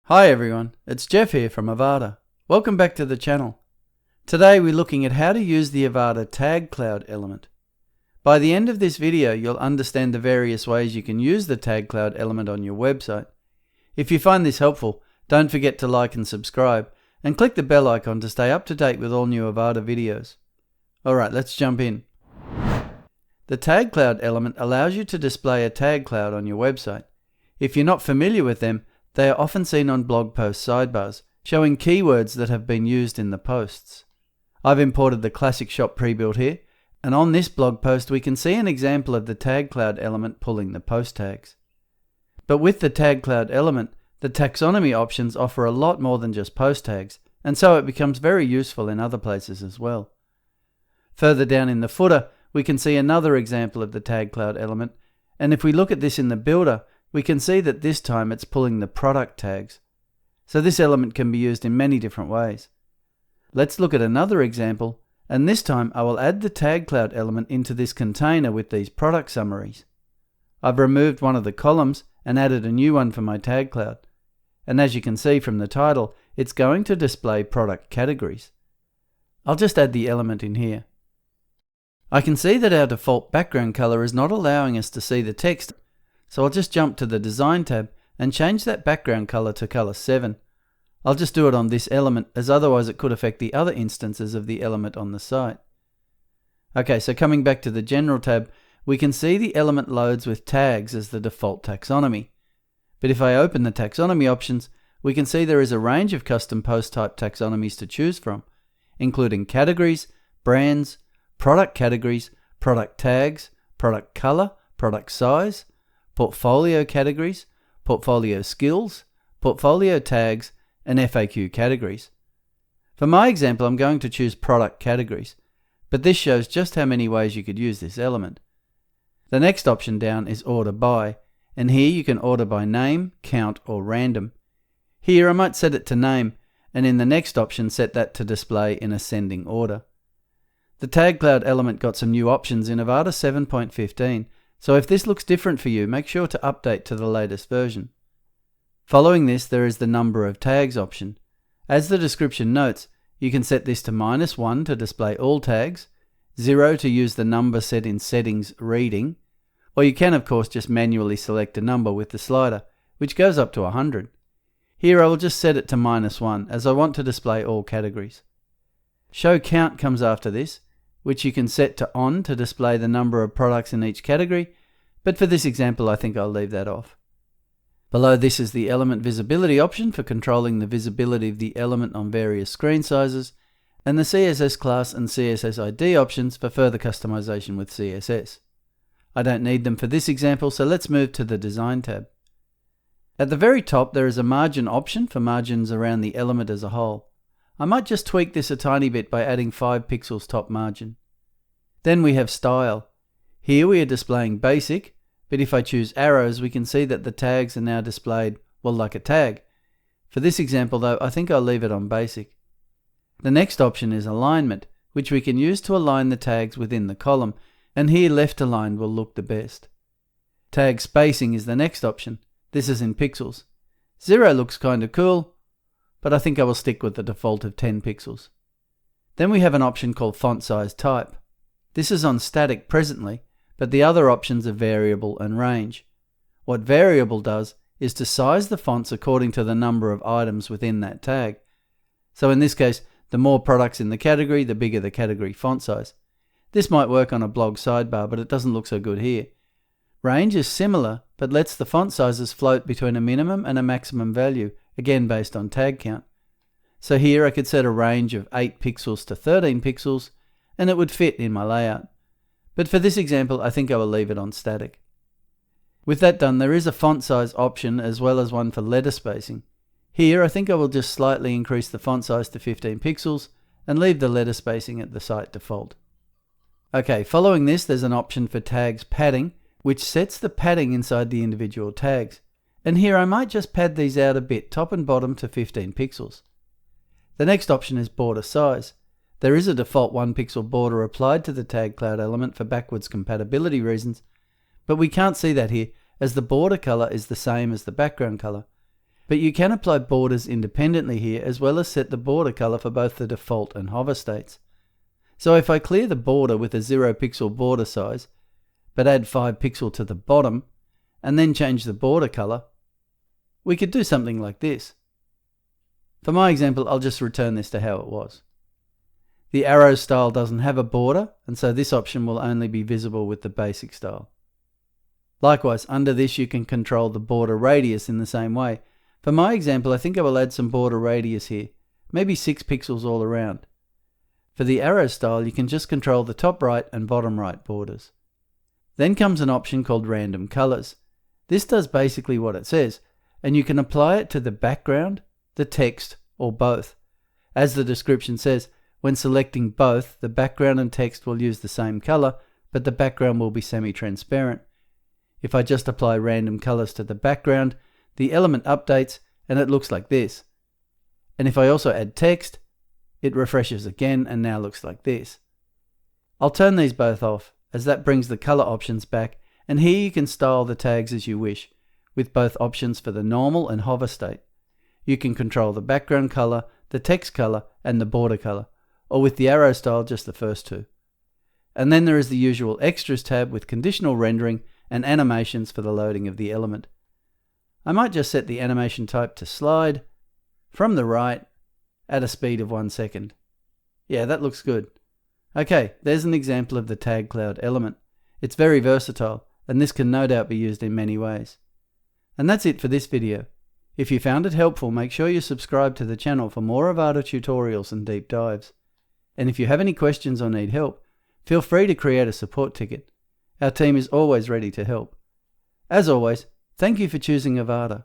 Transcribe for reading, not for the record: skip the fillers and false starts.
Hi everyone, it's Jeff here from Avada. Welcome back to the channel. Today we're looking at how to use the Avada Tag Cloud element. By the end of this video, you'll understand the various ways you can use the Tag Cloud element on your website. If you find this helpful, don't forget to like and subscribe, and click the bell icon to stay up to date with all new Avada videos. Alright, let's jump in. The Tag Cloud element allows you to display a tag cloud on your website. If you're not familiar with them, they are often seen on blog post sidebars, showing keywords that have been used in the posts. I've imported the classic shop Prebuilt here, and on this blog post we can see an example of the Tag Cloud element pulling the post tags. But with the Tag Cloud element, the taxonomy options offer a lot more than just post tags, and so it becomes very useful in other places as well. Further down in the footer, we can see another example of the Tag Cloud element, and if we look at this in the builder, we can see that this time it's pulling the product tags. So this element can be used in many different ways. Let's look at another example, and this time I will add the Tag Cloud element into this container with these product summaries. I've removed one of the columns and added a new one for my Tag Cloud. And as you can see from the title, it's going to display product categories. I'll just add the element in here. I can see that our default background color is not allowing us to see the text, so I'll just jump to the Design tab and change that background color to color 7. I'll just do it on this element, as otherwise it could affect the other instances of the element on the site. Okay, so coming back to the General tab, we can see the element loads with tags as the default taxonomy. But if I open the taxonomy options, we can see there is a range of custom post type taxonomies to choose from, including categories, brands, product categories, product tags, product color, product size, portfolio categories, portfolio skills, portfolio tags, and FAQ categories. For my example, I'm going to choose product categories, but this shows just how many ways you could use this element. The next option down is order by, and here you can order by name, count, or random. Here I might set it to name, and in the next option set that to display in ascending order. The Tag Cloud element got some new options in Avada 7.15, so if this looks different for you, make sure to update to the latest version. Following this, there is the number of tags option. As the description notes, you can set this to -1 to display all tags, 0 to use the number set in settings reading, or you can of course just manually select a number with the slider, which goes up to 100. Here I will just set it to -1 as I want to display all categories. Show count comes after this, which you can set to on to display the number of products in each category, but for this example I think I'll leave that off. Below this is the element visibility option for controlling the visibility of the element on various screen sizes, and the CSS class and CSS ID options for further customization with CSS. I don't need them for this example, so let's move to the Design tab. At the very top there is a margin option for margins around the element as a whole. I might just tweak this a tiny bit by adding 5 pixels top margin. Then we have Style. Here we are displaying basic, but if I choose arrows we can see that the tags are now displayed, well, like a tag. For this example though, I think I'll leave it on basic. The next option is Alignment, which we can use to align the tags within the column, and here left aligned will look the best. Tag Spacing is the next option. This is in pixels. 0 looks kinda cool, but I think I will stick with the default of 10 pixels. Then we have an option called Font Size Type. This is on static presently, but the other options are variable and range. What variable does is to size the fonts according to the number of items within that tag. So in this case, the more products in the category, the bigger the category font size. This might work on a blog sidebar, but it doesn't look so good here. Range is similar, but lets the font sizes float between a minimum and a maximum value, again based on tag count. So here I could set a range of 8 pixels to 13 pixels, and it would fit in my layout. But for this example, I think I will leave it on static. With that done, there is a font size option as well as one for letter spacing. Here I think I will just slightly increase the font size to 15 pixels and leave the letter spacing at the site default. Okay, following this there's an option for tags padding, which sets the padding inside the individual tags. And here I might just pad these out a bit, top and bottom, to 15 pixels. The next option is border size. There is a default 1 pixel border applied to the Tag Cloud element for backwards compatibility reasons, but we can't see that here as the border color is the same as the background color. But you can apply borders independently here, as well as set the border color for both the default and hover states. So if I clear the border with a 0 pixel border size, but add 5 pixel to the bottom, and then change the border color, we could do something like this. For my example, I'll just return this to how it was. The arrow style doesn't have a border, and so this option will only be visible with the basic style. Likewise, under this you can control the border radius in the same way. For my example, I think I will add some border radius here, maybe 6 pixels all around. For the arrow style, you can just control the top right and bottom right borders. Then comes an option called random colors. This does basically what it says, and you can apply it to the background, the text, or both. As the description says, when selecting both, the background and text will use the same color, but the background will be semi-transparent. If I just apply random colors to the background, the element updates and it looks like this. And if I also add text, it refreshes again and now looks like this. I'll turn these both off, as that brings the color options back, and here you can style the tags as you wish, with both options for the normal and hover state. You can control the background color, the text color, and the border color, or with the arrow style just the first two. And then there is the usual extras tab with conditional rendering and animations for the loading of the element. I might just set the animation type to slide from the right at a speed of 1 second. Yeah, that looks good. Okay, there's an example of the Tag Cloud element. It's very versatile, and this can no doubt be used in many ways. And that's it for this video. If you found it helpful, make sure you subscribe to the channel for more Avada tutorials and deep dives. And if you have any questions or need help, feel free to create a support ticket. Our team is always ready to help. As always, thank you for choosing Avada.